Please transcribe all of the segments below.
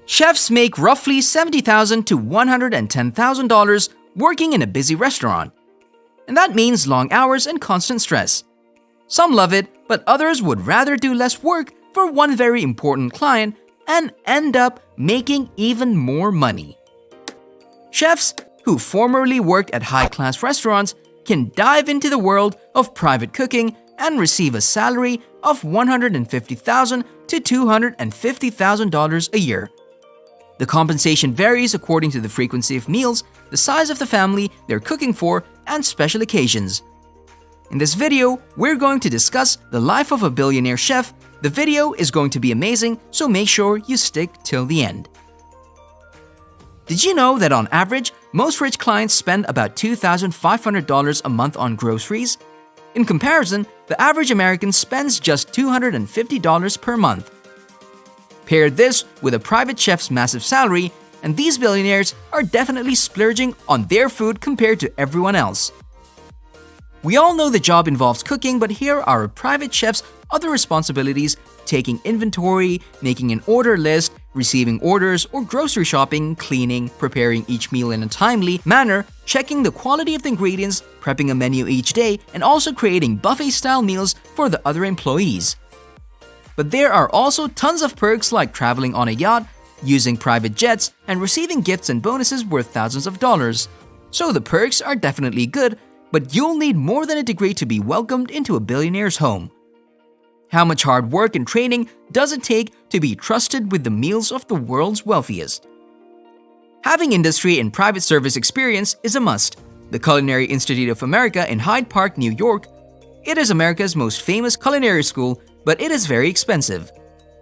Chefs make roughly $70,000 to $110,000 working in a busy restaurant. And that means long hours and constant stress. Some love it, but others would rather do less work for one very important client and end up making even more money. Chefs who formerly worked at high-class restaurants can dive into the world of private cooking and receive a salary of $150,000 to $250,000 a year. The compensation varies according to the frequency of meals, the size of the family they're cooking for, and special occasions. In this video, we're going to discuss the life of a billionaire chef. The video is going to be amazing, so make sure you stick till the end. Did you know that on average, most rich clients spend about $2,500 a month on groceries? In comparison, the average American spends just $250 per month. Pair this with a private chef's massive salary, and these billionaires are definitely splurging on their food compared to everyone else. We all know the job involves cooking, but here are a private chef's other responsibilities: taking inventory, making an order list, receiving orders or grocery shopping, cleaning, preparing each meal in a timely manner, checking the quality of the ingredients, prepping a menu each day, and also creating buffet-style meals for the other employees. But there are also tons of perks like traveling on a yacht, using private jets, and receiving gifts and bonuses worth thousands of dollars. So the perks are definitely good, but you'll need more than a degree to be welcomed into a billionaire's home. How much hard work and training does it take to be trusted with the meals of the world's wealthiest? Having industry and private service experience is a must. The Culinary Institute of America in Hyde Park, New York. It is America's most famous culinary school, but it is very expensive.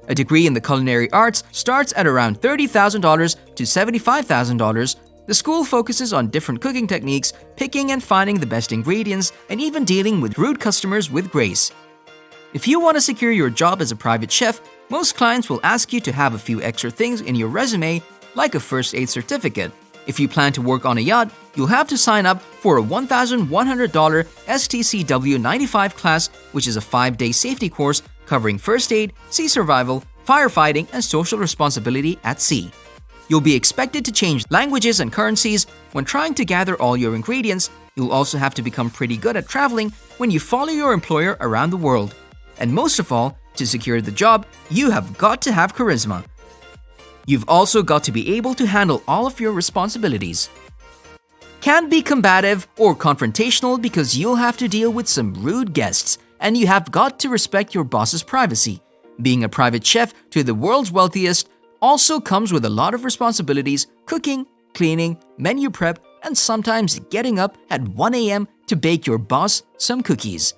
A degree in the culinary arts starts at around $30,000 to $75,000. The school focuses on different cooking techniques, picking and finding the best ingredients, and even dealing with rude customers with grace. If you want to secure your job as a private chef, most clients will ask you to have a few extra things in your resume, like a first aid certificate. If you plan to work on a yacht, you'll have to sign up for a $1,100 STCW 95 class, which is a 5-day safety course covering first aid, sea survival, firefighting, and social responsibility at sea. You'll be expected to change languages and currencies when trying to gather all your ingredients. You'll also have to become pretty good at traveling when you follow your employer around the world. And most of all, to secure the job, you have got to have charisma. You've also got to be able to handle all of your responsibilities. Can be combative or confrontational because you'll have to deal with some rude guests, and you have got to respect your boss's privacy. Being a private chef to the world's wealthiest also comes with a lot of responsibilities: cooking, cleaning, menu prep, and sometimes getting up at 1 a.m. to bake your boss some cookies.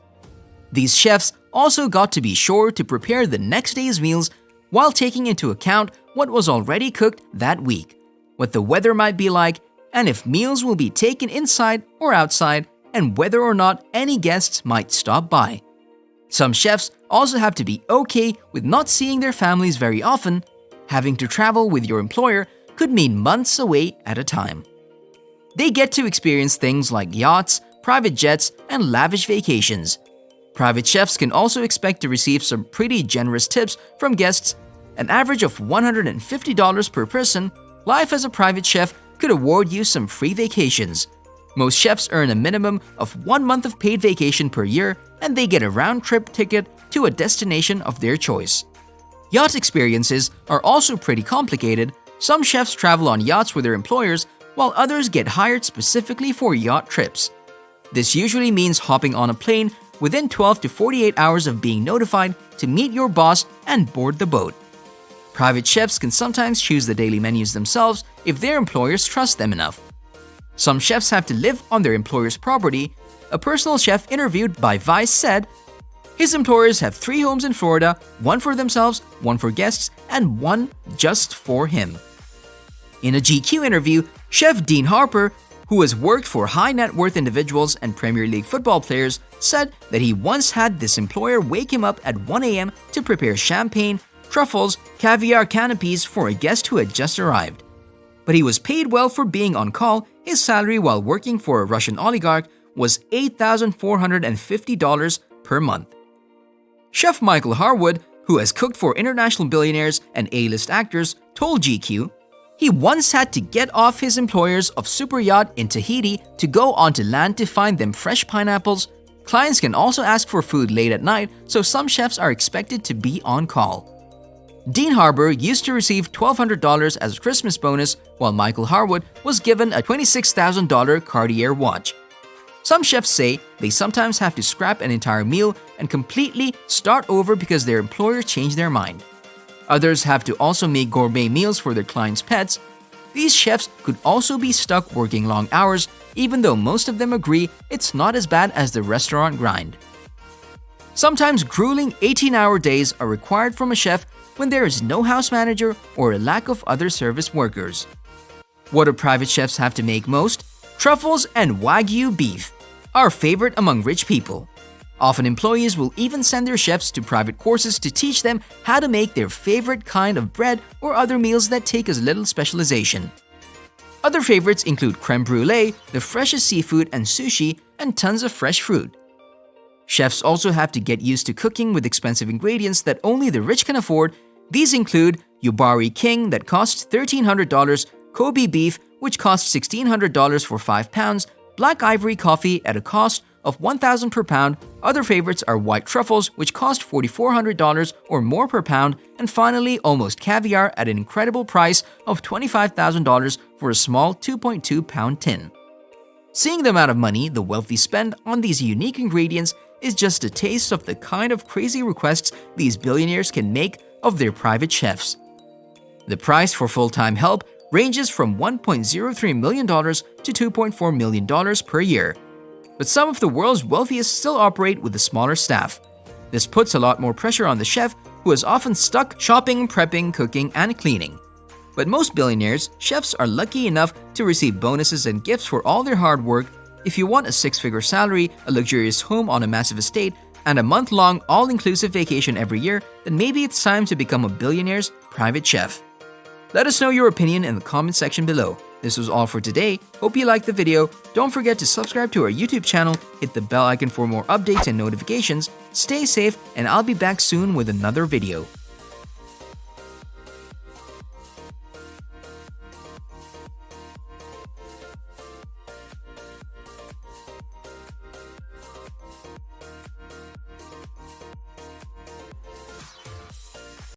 These chefs also got to be sure to prepare the next day's meals while taking into account what was already cooked that week, what the weather might be like, and if meals will be taken inside or outside, and whether or not any guests might stop by. Some chefs also have to be okay with not seeing their families very often. Having to travel with your employer could mean months away at a time. They get to experience things like yachts, private jets, and lavish vacations. Private chefs can also expect to receive some pretty generous tips from guests. An average of $150 per person. Life as a private chef could award you some free vacations. Most chefs earn a minimum of 1 month of paid vacation per year, and they get a round-trip ticket to a destination of their choice. Yacht experiences are also pretty complicated. Some chefs travel on yachts with their employers, while others get hired specifically for yacht trips. This usually means hopping on a plane within 12 to 48 hours of being notified to meet your boss and board the boat. Private chefs can sometimes choose the daily menus themselves if their employers trust them enough. Some chefs have to live on their employer's property. A personal chef interviewed by Vice said his employers have 3 homes in Florida, 1 for themselves, 1 for guests, and 1 just for him. In a GQ interview, Chef Dean Harper, who has worked for high-net-worth individuals and Premier League football players, said that he once had this employer wake him up at 1 a.m. to prepare champagne, truffles, caviar canapes for a guest who had just arrived. But he was paid well for being on call. His salary while working for a Russian oligarch was $8,450 per month. Chef Michael Harwood, who has cooked for international billionaires and A-list actors, told GQ, he once had to get off his employers of super yacht in Tahiti to go onto land to find them fresh pineapples. Clients can also ask for food late at night, so some chefs are expected to be on call. Dean Harbour used to receive $1,200 as a Christmas bonus, while Michael Harwood was given a $26,000 Cartier watch. Some chefs say they sometimes have to scrap an entire meal and completely start over because their employer changed their mind. Others have to also make gourmet meals for their clients' pets. These chefs could also be stuck working long hours, even though most of them agree it's not as bad as the restaurant grind. Sometimes grueling 18-hour days are required from a chef when there is no house manager or a lack of other service workers. What do private chefs have to make most? Truffles and Wagyu beef, our favorite among rich people. Often employees will even send their chefs to private courses to teach them how to make their favorite kind of bread or other meals that take as little specialization. Other favorites include creme brulee, the freshest seafood and sushi, and tons of fresh fruit. Chefs also have to get used to cooking with expensive ingredients that only the rich can afford. These include Yubari King that costs $1,300, Kobe beef which costs $1,600 for 5 pounds, black ivory coffee at a cost of $1,000 per pound. Other favorites are white truffles which cost $4,400 or more per pound, and finally almost caviar at an incredible price of $25,000 for a small 2.2 pound tin. Seeing the amount of money the wealthy spend on these unique ingredients is just a taste of the kind of crazy requests these billionaires can make of their private chefs. The price for full-time help ranges from $1.03 million to $2.4 million per year. But some of the world's wealthiest still operate with a smaller staff. This puts a lot more pressure on the chef, who is often stuck shopping, prepping, cooking, and cleaning. But most billionaires, chefs are lucky enough to receive bonuses and gifts for all their hard work. If you want a 6-figure salary, a luxurious home on a massive estate, and a month-long all-inclusive vacation every year, then maybe it's time to become a billionaire's private chef. Let us know your opinion in the comment section below. This was all for today. Hope you liked the video. Don't forget to subscribe to our YouTube channel, hit the bell icon for more updates and notifications. Stay safe, and I'll be back soon with another video.